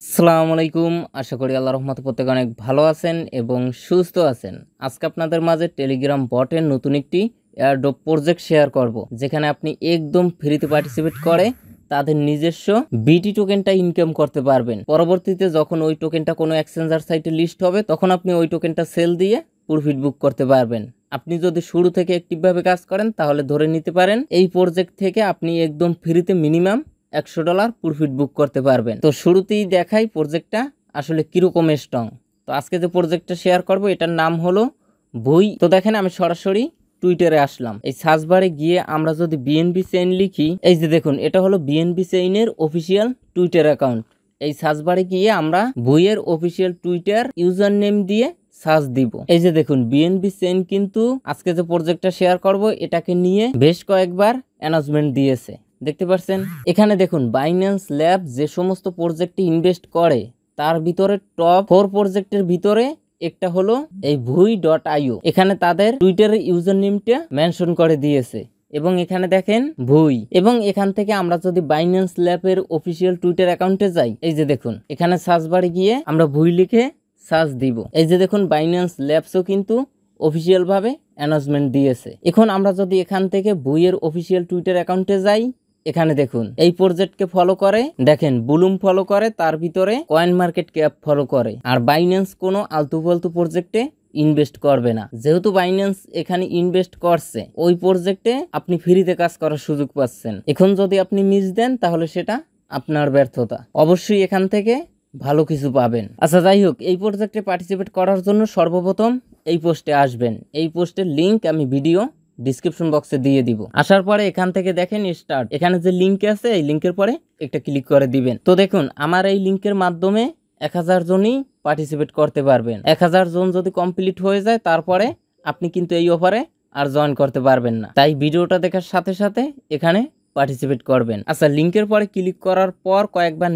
আসসালামু আলাইকুম। আশা করি আল্লাহর রহমতে প্রত্যেকে অনেক ভালো আছেন এবং সুস্থ আছেন। আজকে আপনাদের মাঝে টেলিগ্রাম বটের নতুন একটি এয়ারড্রপ প্রজেক্ট শেয়ার করব, যেখানে আপনি একদম ফ্রিতে পার্টিসিপেট করে তাদের নিজস্ব বিটি টোকেনটা ইনকাম করতে পারবেন। পরবর্তীতে যখন ওই টোকেনটা কোনো এক্সচেঞ্জার সাইটে লিস্ট হবে, তখন আপনি ওই টোকেনটা সেল দিয়ে প্রফিট বুক করতে পারবেন। আপনি যদি শুরু থেকে অ্যাক্টিভভাবে কাজ করেন, তাহলে ধরে নিতে পারেন এই প্রজেক্ট থেকে আপনি একদম ফ্রিতে মিনিমাম $100 প্রফিট বুক করতে পারবেন। তো শুরুতেই দেখাই প্রজেক্টটা আসলে কিরকম স্ট্রং। তো আজকে যে প্রজেক্টটা শেয়ার করব, এটার নাম হলো ভুই। তো দেখেন, আমি সরাসরি টুইটারে আসলাম। এই সার্চ বারে গিয়ে আমরা যদি বিএনবি চেইন লিখি, এই যে দেখুন, এটা হলো বিএনবি চেইনের অফিসিয়াল টুইটার অ্যাকাউন্ট। এই সার্চ বারে গিয়ে আমরা ভুইয়ের অফিসিয়াল টুইটার ইউজার নেম দিয়ে সার্চ দিব। এই যে দেখুন, বিএনবি চেইন কিন্তু আজকে যে প্রজেক্টটা শেয়ার করব, এটাকে নিয়ে বেশ কয়েকবার অ্যানাউন্সমেন্ট দিয়েছে। দেখতে পাচ্ছেন এখানে দেখুন, বাইন্যান্স ল্যাব যে সমস্ত প্রজেক্টে ইনভেস্ট করে তার ভিতরে টপ 4 প্রজেক্টের ভিতরে একটা হলো এই vui.io। এখানে তাদের টুইটারের ইউজার নেমটা মেনশন করে দিয়েছে এবং এখানে দেখেন ভুই। এবং এখান থেকে আমরা যদি বাইন্যান্স ল্যাবের অফিসিয়াল টুইটার অ্যাকাউন্টে যাই, এই যে দেখুন, এখানে সার্চ বারে গিয়ে আমরা ভুই লিখে সার্চ দিব। এই যে দেখুন, বাইন্যান্স ল্যাবসও কিন্তু অফিসিয়াল ভাবে অ্যানাউন্সমেন্ট দিয়েছে। এখন আমরা যদি এখান থেকে ভুইয়ের অফিসিয়াল টুইটার অ্যাকাউন্টে যাই, এখানে দেখুন এই প্রজেক্টকে ফলো করে, দেখেন বুলুম ফলো করে, তার ভিতরে কয়েন মার্কেট ক্যাপ ফলো করে। আর বাইন্যান্স কোনো আলতু ফালতু প্রজেক্টে ইনভেস্ট করবে না। যেহেতু বাইন্যান্স এখানে ইনভেস্ট করছে, ওই প্রজেক্টে আপনি ফ্রিতে কাজ করার সুযোগ পাচ্ছেন। এখন যদি আপনি মিস দেন, তাহলে সেটা আপনার ব্যর্থতা। অবশ্যই এখান থেকে ভালো কিছু পাবেন। আচ্ছা, যাই হোক, এই প্রজেক্টে পার্টিসিপেট করার জন্য সর্বপ্রথম এই পোস্টে আসবেন। এই পোস্টের লিঙ্ক আমি ভিডিও ডিসক্রিপশন বক্সে দিয়ে দিব। আসার পরে এখান থেকে দেখেন স্টার্ট, এখানে যে লিঙ্ক আছে, এই লিঙ্কের পরে একটা ক্লিক করে দিবেন। তো দেখুন, আমার এই লিঙ্কের মাধ্যমে 1000 জনই পার্টিসিপেট করতে পারবেন। 1000 জন যদি কমপ্লিট হয়ে যায়, তারপরে আপনি কিন্তু এই অফারে আর জয়েন করতে পারবেন না। তাই ভিডিওটা দেখার সাথে সাথে এখানে পার্টিসিপেট করবেন। আচ্ছা, লিঙ্কের পরে ক্লিক করার পর কয়েকবার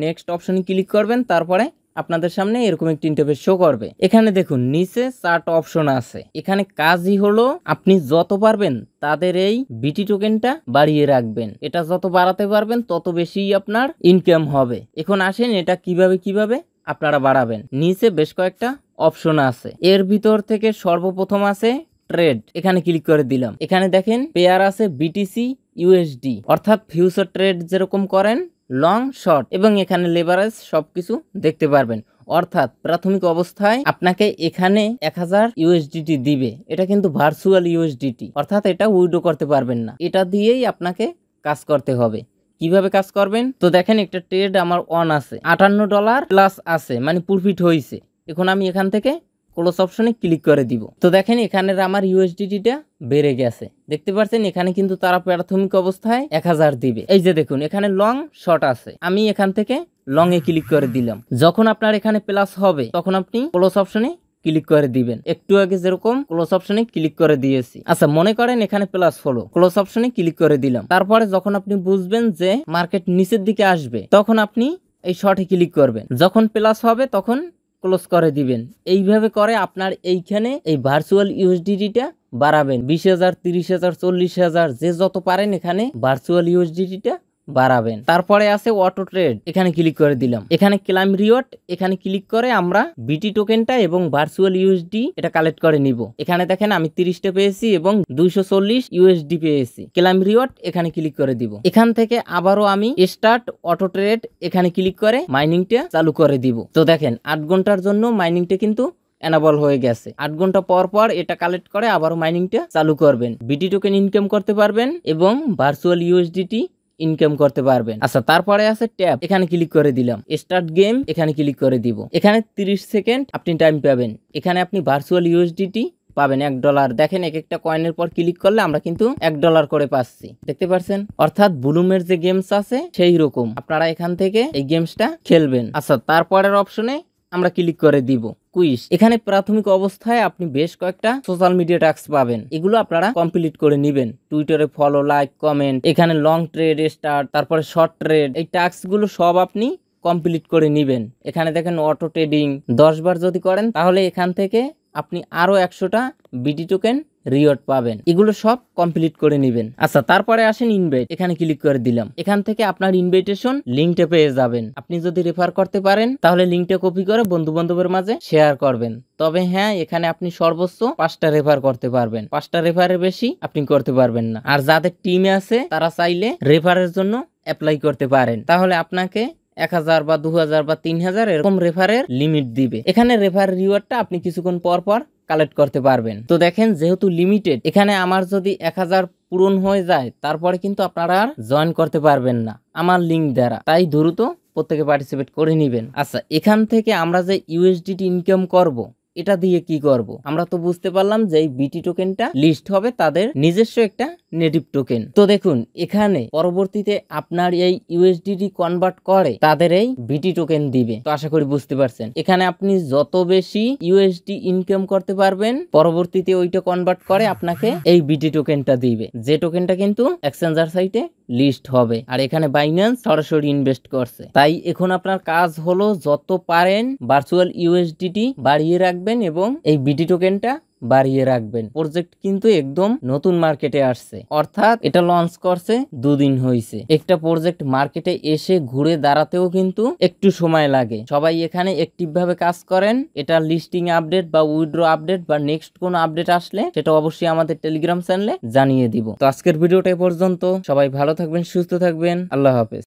নেক্সট অপশনে ক্লিক করবেন। তারপরে আপনাদের সামনে এরকম একটি ইন্টারফেস শো করবে। এখানে দেখুন নিচে 4টা অপশন আছে। এখানে কাজই হলো আপনি যত পারবেন তাদের এই বিটি টোকেনটা বাড়িয়ে রাখবেন। এটা যত বাড়াতে পারবেন তত বেশি আপনার ইনকাম হবে। এখন আসেন এটা কিভাবে আপনারা বাড়াবেন। নিচে বেশ কয়েকটা অপশন আছে, এর ভিতর থেকে সর্বপ্রথম আছে ট্রেড। এখানে ক্লিক করে দিলাম। এখানে দেখেন পেয়ার আছে বিটিসি ইউএসডি, অর্থাৎ ফিউচার ট্রেড যেরকম করেন, লং শর্ট, এবং এখানে লেভারেজ সবকিছু দেখতে পারবেন। অর্থাৎ প্রাথমিক অবস্থায় আপনাকে এখানে 1000 ইউএসডিটি দিবে। এটা কিন্তু ভার্চুয়াল ইউএসডিটি, অর্থাৎ এটা উইথড্র করতে পারবেন না। এটা দিয়েই আপনাকে কাজ করতে হবে। কিভাবে কাজ করবেন? তো দেখেন, একটা ট্রেড আমার অন আছে, $58 প্লাস আছে, মানে প্রফিট হয়েছে। এখন আমি এখান থেকে ক্লোজ অপশনে ক্লিক করে দিব। তো দেখেন এখানের আমার ইউএসডিটিটা বেড়ে গেছে। দেখতে পাচ্ছেন এখানে কিন্তু তারা প্রাথমিক অবস্থায় 1000 দিবে। এই যে দেখুন, এখানে লং শর্ট আছে, আমি এখান থেকে লং এ ক্লিক করে দিলাম। যখন আপনার এখানে প্লাস হবে, তখন আপনি ক্লোজ অপশনে ক্লিক করে দিবেন। একটু আগে যেরকম ক্লোজ অপশনে ক্লিক করে দিয়েছি। আচ্ছা, মনে করেন এখানে প্লাস হলো, ক্লোজ অপশনে ক্লিক করে দিলাম। তারপরে যখন আপনি বুঝবেন যে মার্কেট নিচের দিকে আসবে, তখন আপনি এই শর্টে ক্লিক করবেন। যখন প্লাস হবে তখন ক্লোজ করে দিবেন। এইভাবে করে আপনার এইখানে এই ভার্চুয়াল ইউএসডিটিটা বাড়াবেন। 20,000, 30,000, 40,000, যে যত পারেন এখানে ভার্চুয়াল ইউএসডিটিটা বাড়াবেন। তারপরে আছে অটো ট্রেড, এখানে ক্লিক করে দিলাম। এখানে ক্লাইম রিওয়ার্ড, এখানে ক্লিক করে আমরা বিটি টোকেনটা এবং ভার্চুয়াল ইউএসডি এটা কালেক্ট করে নিব। এখানে দেখেন আমি 30টা পেয়েছি এবং 240 ইউএসডি পেয়েছি। ক্লাইম রিওয়ার্ড এখানে ক্লিক করে দিব। এখান থেকে আবারও আমি স্টার্ট অটো ট্রেড এখানে ক্লিক করে মাইনিংটা চালু করে দিব। তো দেখেন 8 ঘন্টার জন্য মাইনিংটা কিন্তু এনাবল হয়ে গেছে। 8 ঘন্টা পর পর এটা কালেক্ট করে আবারও মাইনিংটা চালু করবেন। বিটি টোকেন ইনকাম করতে পারবেন এবং ভার্চুয়াল ইউএসডিটি ইনকাম করতে পারবেন। আচ্ছা, তারপরে আছে ট্যাব, এখানে ক্লিক করে দিলাম। স্টার্ট গেম এখানে ক্লিক করে দিব। এখানে 30 সেকেন্ড আপনি টাইম পাবেন। এখানে আপনি ভার্চুয়াল ইউএসডিটি পাবেন $1। দেখেন এক একটা কয়েনের পর ক্লিক করলে আমরা কিন্তু $1 করে পাচ্ছি। দেখতে পাচ্ছেন, অর্থাৎ বুলুমের যে গেমস আছে সেই রকম আপনারা এখান থেকে এই গেমসটা খেলবেন। আচ্ছা, তারপরের অপশনে আমরা ক্লিক করে দিব কুইজ। এখানে প্রাথমিক অবস্থায় আপনি বেশ কয়েকটা সোশ্যাল মিডিয়া টাস্ক পাবেন। এগুলো আপনারা কমপ্লিট করে নেবেন। টুইটারে ফলো, লাইক, কমেন্ট, এখানে লং ট্রেড স্টার্ট, তারপরে শর্ট ট্রেড, এই টাস্ক গুলো সব আপনি কমপ্লিট করে নেবেন। এখানে দেখেন অটো ট্রেডিং 10 বার যদি করেন, তাহলে এখান থেকে আপনি আরো 100টা বিটি টোকেন রিওয়ার্ড পাবেন। এগুলো সব কমপ্লিট করে নেবেন। আচ্ছা, তারপরে আসেন ইনভাইট, এখানে ক্লিক করে দিলাম। এখান থেকে আপনার ইনভাইটেশন লিঙ্কটা পেয়ে যাবেন। আপনি যদি রেফার করতে পারেন তাহলে লিঙ্কটা কপি করে বন্ধু বান্ধবের মাঝে শেয়ার করবেন। তবে হ্যাঁ, এখানে আপনি সর্বোচ্চ 5টা রেফার করতে পারবেন। 5টা রেফারের বেশি আপনি করতে পারবেন না। আর যাদের টিমে আছে তারা চাইলে রেফারের জন্য অ্যাপ্লাই করতে পারেন। তাহলে আপনাকে 1000 বা 2000 বা 3000 এরকম রেফারের লিমিট দিবে। এখানে রেফার রিওয়ার্ডটা আপনি কিছুক্ষণ পর পর কালেক্ট করতে পারবেন। তো দেখেন, যেহেতু লিমিটেড, এখানে আমার যদি 1000 পূরণ হয়ে যায় তারপরে কিন্তু আপনারা আর জয়েন করতে পারবেন না আমার লিঙ্ক দ্বারা। তাই দ্রুত প্রত্যেকে পার্টিসিপেট করে নেবেন। আচ্ছা, এখান থেকে আমরা যে ইউএসডিটি ইনকাম করব, এটা দিয়ে কি করব? আমরা তো বুঝতে পারলাম যে এই বিটি টোকেনটা লিস্ট হবে তাদের নিজস্ব একটা নেটিভ টোকেন। তো দেখুন, এখানে পরবর্তীতে আপনার এই ইউএসডিটি কনভার্ট করে তাদের এই বিটি টোকেন দিবে। তো আশা করি বুঝতে পারছেন। এখানে আপনি যত বেশি ইউএসডি ইনকাম করতে পারবেন, পরবর্তীতে ওইটা কনভার্ট করে আপনাকে এই বিটি টোকেনটা দিবে, যে টোকেনটা কিন্তু এক্সচেঞ্জার সাইটে লিস্ট হবে। আর এখানে বাইন্যান্স সরাসরি ইনভেস্ট করছে। তাই এখন আপনার কাজ হলো যত পারেন ভার্চুয়াল ইউএসডিটি বাড়িয়ে রাখবেন এবং এই বিটি টোকেনটা বাড়িয়ে রাখবেন। প্রজেক্ট কিন্তু একদম নতুন মার্কেটে আসছে, অর্থাৎ এটা লঞ্চ করছে 2 দিন হয়েছে। একটা প্রজেক্ট মার্কেটে এসে ঘুরে দাঁড়াতেও কিন্তু একটু সময় লাগে। সবাই এখানে অ্যাক্টিভ ভাবে কাজ করেন। এটা লিস্টিং আপডেট বা উইথড্র আপডেট বা নেক্সট কোন আপডেট আসলে সেটা অবশ্যই আমাদের টেলিগ্রাম চ্যানেলে জানিয়ে দিব। তো আজকের ভিডিওটা এ পর্যন্ত। সবাই ভালো থাকবেন, সুস্থ থাকবেন। আল্লাহ হাফেজ।